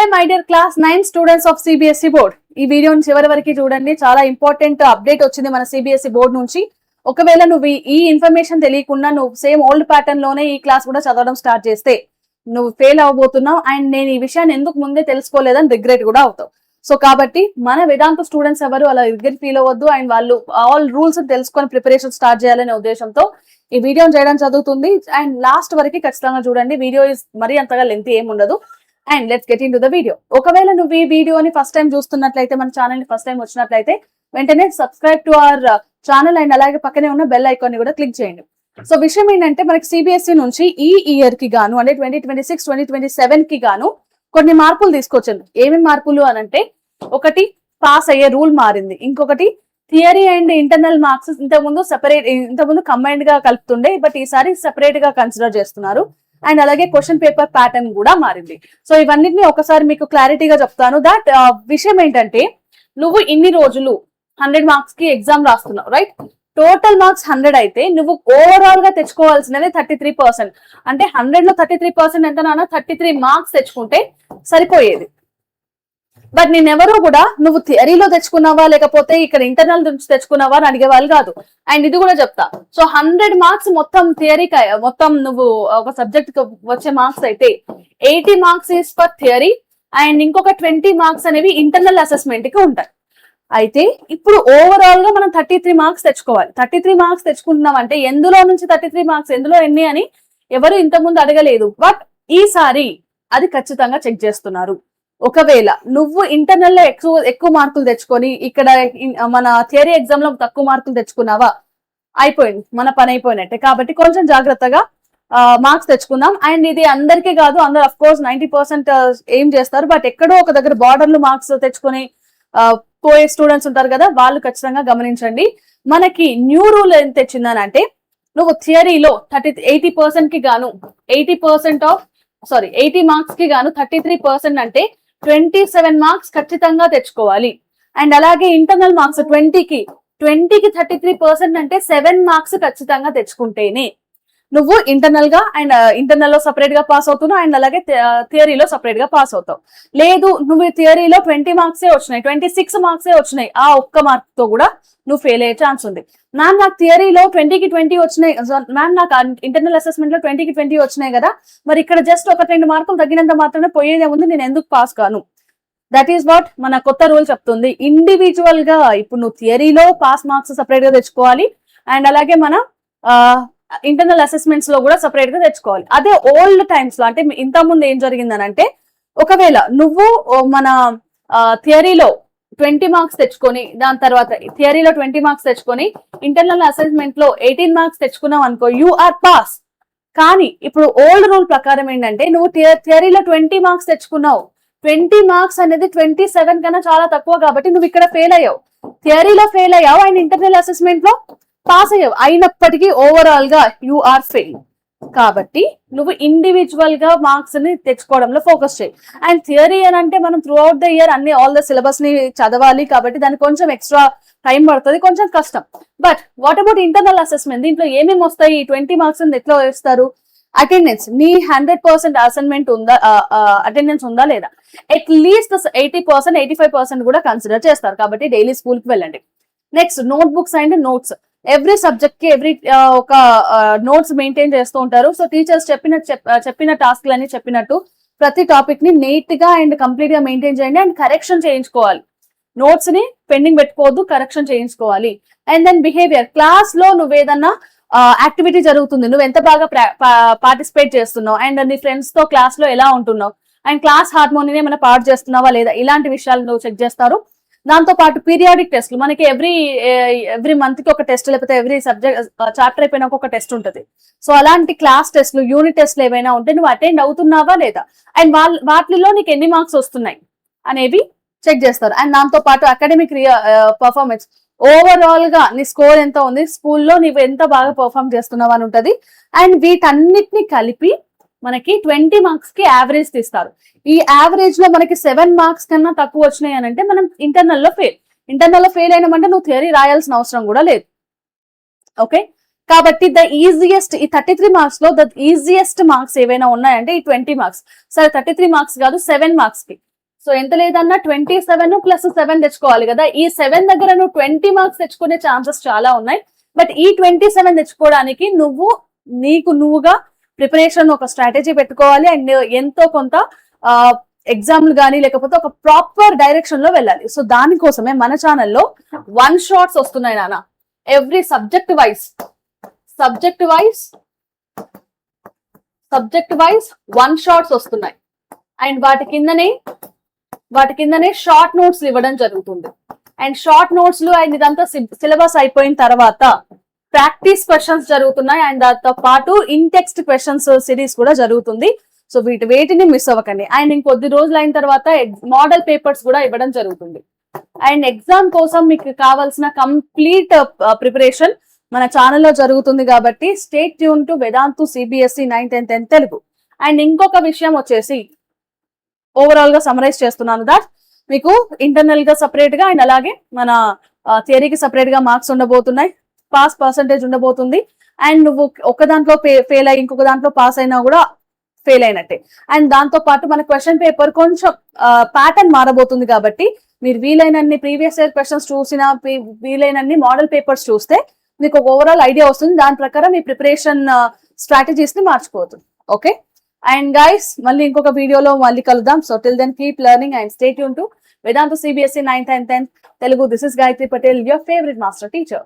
Today my dear class 9 students of CBSE board, ఈ వీడియోని చివరి వరకు చూడండి. చాలా ఇంపార్టెంట్ అప్డేట్ వచ్చింది మన సిబిఎస్ఈ బోర్డ్ నుంచి. ఒకవేళ నువ్వు ఈ ఇన్ఫర్మేషన్ తెలియకుండా నువ్వు సేమ్ ఓల్డ్ ప్యాటర్న్ లోనే ఈ క్లాస్ కూడా చదవడం స్టార్ట్ చేస్తే నువ్వు ఫెయిల్ అవ్వబోతున్నావు. అండ్ నేను ఈ విషయాన్ని ఎందుకు ముందే తెలుసుకోలేదని రిగ్రెట్ కూడా అవుతావు. సో కాబట్టి మన వేదాంత స్టూడెంట్స్ ఎవరు అలా రిగ్రెట్ ఫీల్ అవ్వద్దు. అండ్ వాళ్ళు ఆల్ రూల్స్ తెలుసుకొని ప్రిపరేషన్ స్టార్ట్ చేయాలనే ఉద్దేశంతో ఈ వీడియోని చేయడం చదువుతుంది. అండ్ లాస్ట్ వరకు ఖచ్చితంగా చూడండి. వీడియో మరీ అంతగా లెంత్ ఏమి ఉండదు. And let's get in to the video. ఒకవేళ నువ్వు ఈ వీడియోని ఫస్ట్ టైం చూస్తున్నట్లయితే, మన ఛానల్ ని ఫస్ట్ టైం వచ్చినట్లయితే వెంటనే subscribe to our channel and అలాగే పక్కనే ఉన్న బెల్ ఐకాన్ ని కూడా క్లిక్ చేయండి. సో విషయం ఏంటంటే, మనకి సిబిఎస్ఈ నుంచి ఈ ఇయర్ కి గాను అంటే 2026, 2027 కి గాను కొన్ని మార్పులు తీసుకొచ్చింది. ఏమేమి మార్పులు అనంటే, ఒకటి పాస్ అయ్యే రూల్ మారింది. ఇంకొకటి థియరీ అండ్ ఇంటర్నల్ మార్క్స్ ఇంతకుముందు కంబైన్డ్ గా కలుపుతుండే, బట్ ఈసారి సెపరేట్ గా కన్సిడర్ చేస్తున్నారు. అండ్ అలాగే క్వశ్చన్ పేపర్ ప్యాటర్న్ కూడా మారింది. సో ఇవన్నిటిని ఒకసారి మీకు క్లారిటీగా చెప్తాను. దట్ విషయం ఏంటంటే, నువ్వు ఇన్ని రోజులు 100 మార్క్స్ కి ఎగ్జామ్ రాస్తున్నావు, రైట్? టోటల్ మార్క్స్ 100 అయితే నువ్వు ఓవరాల్ గా తెచ్చుకోవాల్సినది 33%. అంటే 100 లో 33% ఎంత నాన్న? 33 మార్క్స్ తెచ్చుకుంటే సరిపోయేది. బట్ నేనెవరూ కూడా నువ్వు థియరీలో తెచ్చుకున్నావా లేకపోతే ఇక్కడ ఇంటర్నల్ నుంచి తెచ్చుకున్నావా అని అడిగే వాళ్ళు కాదు. అండ్ ఇది కూడా చెప్తా. సో 100 మార్క్స్ మొత్తం థియరీకి, మొత్తం నువ్వు ఒక సబ్జెక్ట్ కి వచ్చే మార్క్స్ అయితే 80 marks is for theory and ఇంకొక 20 మార్క్స్ అనేవి ఇంటర్నల్ అసెస్మెంట్ కి ఉంటాయి. అయితే ఇప్పుడు ఓవరాల్ గా మనం 33 మార్క్స్ తెచ్చుకోవాలి. 33 మార్క్స్ తెచ్చుకుంటున్నాం అంటే ఎందులో నుంచి 33 మార్క్స్, ఎందులో ఎన్ని అని ఎవరు ఇంతకుముందు అడగలేదు. బట్ ఈసారి అది ఖచ్చితంగా చెక్ చేస్తున్నారు. ఒకవేళ నువ్వు ఇంటర్నల్ లో ఎక్కువ మార్కులు తెచ్చుకొని ఇక్కడ మన థియరీ ఎగ్జామ్ లో తక్కువ మార్కులు తెచ్చుకున్నావా, అయిపోయింది, మన పని అయిపోయినట్టే. కాబట్టి కొంచెం జాగ్రత్తగా మార్క్స్ తెచ్చుకుందాం. అండ్ ఇది అందరికీ కాదు, అందరు అఫ్ కోర్స్ 90% ఏం చేస్తారు. బట్ ఎక్కడో ఒక దగ్గర బార్డర్లు మార్క్స్ తెచ్చుకొని పోయే స్టూడెంట్స్ ఉంటారు కదా, వాళ్ళు ఖచ్చితంగా గమనించండి. మనకి న్యూ రూల్ ఏం తెచ్చిందని అంటే, నువ్వు థియరీలో 80% కి గాను 80 మార్క్స్ కి గాను 33% అంటే 27 మార్క్స్ ఖచ్చితంగా తెచ్చుకోవాలి. అండ్ అలాగే ఇంటర్నల్ మార్క్స్ 20కి 33% అంటే 7 మార్క్స్ ఖచ్చితంగా తెచ్చుకుంటేనే నువ్వు ఇంటర్నల్ గా అండ్ ఇంటర్నల్ లో సపరేట్ గా పాస్ అవుతున్నావు. అండ్ అలాగే థియరీలో సపరేట్ గా పాస్ అవుతావు. లేదు నువ్వు థియరీలో 20 మార్క్సే వచ్చినాయి, 26 మార్క్సే వచ్చినాయి, ఆ ఒక్క మార్క్ తో కూడా నువ్వు ఫెయిల్ అయ్యే ఛాన్స్ ఉంది. మ్యామ్ నాకు థియరీలో 20కి 20 వచ్చినాయి, మ్యామ్ నాకు ఇంటర్నల్ అసెస్మెంట్ లో 20కి 20 వచ్చినాయి కదా, మరి ఇక్కడ జస్ట్ 1-2 మార్కులు తగ్గినంత మాత్రమే పోయేదే ఉంది, నేను ఎందుకు పాస్ కాను? దట్ ఈస్ వాట్ మన కొత్త రూల్ చెప్తుంది. ఇండివిజువల్ గా ఇప్పుడు నువ్వు థియరీలో పాస్ మార్క్స్ సపరేట్ గా తెచ్చుకోవాలి. అండ్ అలాగే మన ఇంటర్నల్ అసెస్మెంట్స్ లో కూడా సపరేట్ గా తెచ్చుకోవాలి. అదే ఓల్డ్ టైమ్స్ లో అంటే ఇంత ముందు ఏం జరిగిందని అంటే, ఒకవేళ నువ్వు మన థియరీలో 20 మార్క్స్ తెచ్చుకొని, దాని తర్వాత థియరీలో 20 మార్క్స్ తెచ్చుకొని ఇంటర్నల్ అసెస్మెంట్ లో 18 మార్క్స్ తెచ్చుకున్నావు అనుకో, యు ఆర్ పాస్. కానీ ఇప్పుడు ఓల్డ్ రూల్ ప్రకారం ఏంటంటే, నువ్వు థియరీలో 20 మార్క్స్ తెచ్చుకున్నావు, 20 మార్క్స్ అనేది 27 కన్నా చాలా తక్కువ, కాబట్టి నువ్వు ఇక్కడ ఫెయిల్ అయ్యావు. థియరీలో ఫెయిల్ అయ్యావు అండ్ ఇంటర్నల్ అసెస్మెంట్ లో పాస్ అయ్యావు, అయినప్పటికీ ఓవరాల్ గా యు ఆర్ ఫెయిల్. కాబట్టి నువ్వు ఇండివిజువల్ గా మార్క్స్ ని తెచ్చుకోవడంలో ఫోకస్ చేయి. అండ్ థియరీ అని అంటే మనం త్రూ అవుట్ ద ఇయర్ అన్ని ఆల్ ద సిలబస్ ని చదవాలి, కాబట్టి దానికి కొంచెం ఎక్స్ట్రా టైం పడుతుంది, కొంచెం కష్టం. But what about internal assessment? దీంట్లో ఏమేమి వస్తాయి? 20 మార్క్స్ ఎట్లా వేస్తారు? అటెండెన్స్, నీ 100% అసైన్మెంట్ ఉందా, అటెండెన్స్ ఉందా లేదా, అట్లీస్ట్ 80%, 85% కూడా కన్సిడర్ చేస్తారు. కాబట్టి డైలీ స్కూల్ కి వెళ్ళండి. Next note books and notes. Every subject కి ఒక నోట్స్ మెయింటైన్ చేస్తూ ఉంటారు. సో టీచర్స్ చెప్పిన టాస్క్లని చెప్పినట్టు ప్రతి టాపిక్ ని నీట్ గా అండ్ కంప్లీట్ గా మెయింటైన్ చేయండి. అండ్ కరెక్షన్ చేయించుకోవాలి. నోట్స్ ని పెండింగ్ పెట్టుకోవద్దు, కరెక్షన్ చేయించుకోవాలి. అండ్ దెన్ బిహేవియర్, క్లాస్ లో నువ్వు ఏదన్నా యాక్టివిటీ జరుగుతుంది, నువ్వు ఎంత బాగా పార్టిసిపేట్ చేస్తున్నావు, అండ్ నీ ఫ్రెండ్స్ తో క్లాస్ లో ఎలా ఉంటున్నావు, అండ్ క్లాస్ హార్మోనీని ఏమైనా పాడు చేస్తున్నావా లేదా, ఇలాంటి విషయాలు నువ్వు చెక్ చేస్తారు. దాంతో పాటు పీరియాడిక్ టెస్ట్లు, మనకి ఎవ్రీ మంత్ కి ఒక టెస్ట్, లేకపోతే ఎవ్రీ సబ్జెక్ట్ చాప్టర్ అయిపోయినా ఒక టెస్ట్ ఉంటుంది. సో అలాంటి క్లాస్ టెస్ట్లు, యూనిట్ టెస్ట్లు ఏమైనా ఉంటే నువ్వు అటెండ్ అవుతున్నావా లేదా, అండ్ వాటిలో నీకు ఎన్ని మార్క్స్ వస్తున్నాయి అనేవి చెక్ చేస్తారు. అండ్ దాంతో పాటు అకాడమిక్ పర్ఫార్మెన్స్, ఓవరాల్ గా నీ స్కోర్ ఎంత ఉంది, స్కూల్లో నువ్వు ఎంత బాగా పర్ఫార్మ్ చేస్తున్నావు అని ఉంటది. అండ్ వీటన్నిటిని కలిపి మనకి 20 మార్క్స్ కి యావరేజ్ తీస్తారు. ఈ యావరేజ్ లో మనకి 7 మార్క్స్ కన్నా తక్కువ వచ్చినాయి అని అంటే మనం ఇంటర్నల్ లో ఫెయిల్ అయినామంటే నువ్వు థియరీ రాయాల్సిన అవసరం కూడా లేదు. ఓకే, కాబట్టి ద ఈజియెస్ట్ ఈ 33 మార్క్స్ లో ద ఈజియెస్ట్ మార్క్స్ ఏవైనా ఉన్నాయంటే ఈ 20 మార్క్స్. సరే 33 మార్క్స్ కాదు, 7 మార్క్స్ కి సో ఎంత లేదన్నా 27 ప్లస్ 7 తెచ్చుకోవాలి కదా. ఈ 7 దగ్గర నువ్వు 20 మార్క్స్ తెచ్చుకునే ఛాన్సెస్ చాలా ఉన్నాయి. బట్ ఈ 27 తెచ్చుకోవడానికి నువ్వుగా ప్రిపరేషన్ ఒక స్ట్రాటజీ పెట్టుకోవాలి. అండ్ ఎంతో కొంత ఎగ్జామ్లు కానీ లేకపోతే ఒక ప్రాపర్ డైరెక్షన్ లో వెళ్ళాలి. సో దానికోసమే మన ఛానల్లో 1 షాట్స్ వస్తున్నాయి నాన్న. ఎవ్రీ సబ్జెక్ట్ వైజ్ 1 షాట్స్ వస్తున్నాయి. అండ్ వాటి కిందనే షార్ట్ నోట్స్ ఇవ్వడం జరుగుతుంది. అండ్ షార్ట్ నోట్స్ లో అండ్ ఇదంతా సిలబస్ అయిపోయిన తర్వాత ప్రాక్టీస్ క్వశ్చన్స్ జరుగుతున్నాయి. అండ్ దాంతో పాటు ఇన్ టెక్స్ట్ క్వశ్చన్స్ సిరీస్ కూడా జరుగుతుంది. సో వేటిని మిస్ అవ్వకండి. అండ్ ఇంకొద్ది రోజులు అయిన తర్వాత మోడల్ పేపర్స్ కూడా ఇవ్వడం జరుగుతుంది. అండ్ ఎగ్జామ్ కోసం మీకు కావాల్సిన కంప్లీట్ ప్రిపరేషన్ మన ఛానల్లో జరుగుతుంది కాబట్టి stay tuned to Vedantu CBSE 9th and 10th Telugu. And ఇంకొక విషయం వచ్చేసి ఓవరాల్ గా సమరైజ్ చేస్తున్నాను దట్ మీకు ఇంటర్నల్ గా సపరేట్ గా అండ్ అలాగే మన థియరీకి సపరేట్ గా మార్క్స్ ఉండబోతున్నాయి. పాస్ పర్సంటేజ్ ఉండబోతుంది. అండ్ నువ్వు ఒక దాంట్లో ఫెయిల్ అయ్యి ఇంకొక దాంట్లో పాస్ అయినా కూడా ఫెయిల్ అయినట్టే. అండ్ దాంతో పాటు మన క్వశ్చన్ పేపర్ కొంచెం ప్యాటర్న్ మారబోతుంది కాబట్టి మీరు వీలైనన్ని ప్రీవియస్ ఇయర్ క్వశ్చన్స్ చూసిన వీలైనన్ని మోడల్ పేపర్స్ చూస్తే మీకు ఒక ఓవరాల్ ఐడియా వస్తుంది. దాని ప్రకారం మీ ప్రిపరేషన్ స్ట్రాటజీస్ ని మార్చుకోవచ్చు. ఓకే అండ్ గైస్ మళ్ళీ ఇంకొక వీడియోలో మళ్ళీ కలుద్దాం. So till then keep learning and stay tuned to Vedantu CBSE 9th and 10th Telugu. This is Gayatri Patel, your favourite master teacher.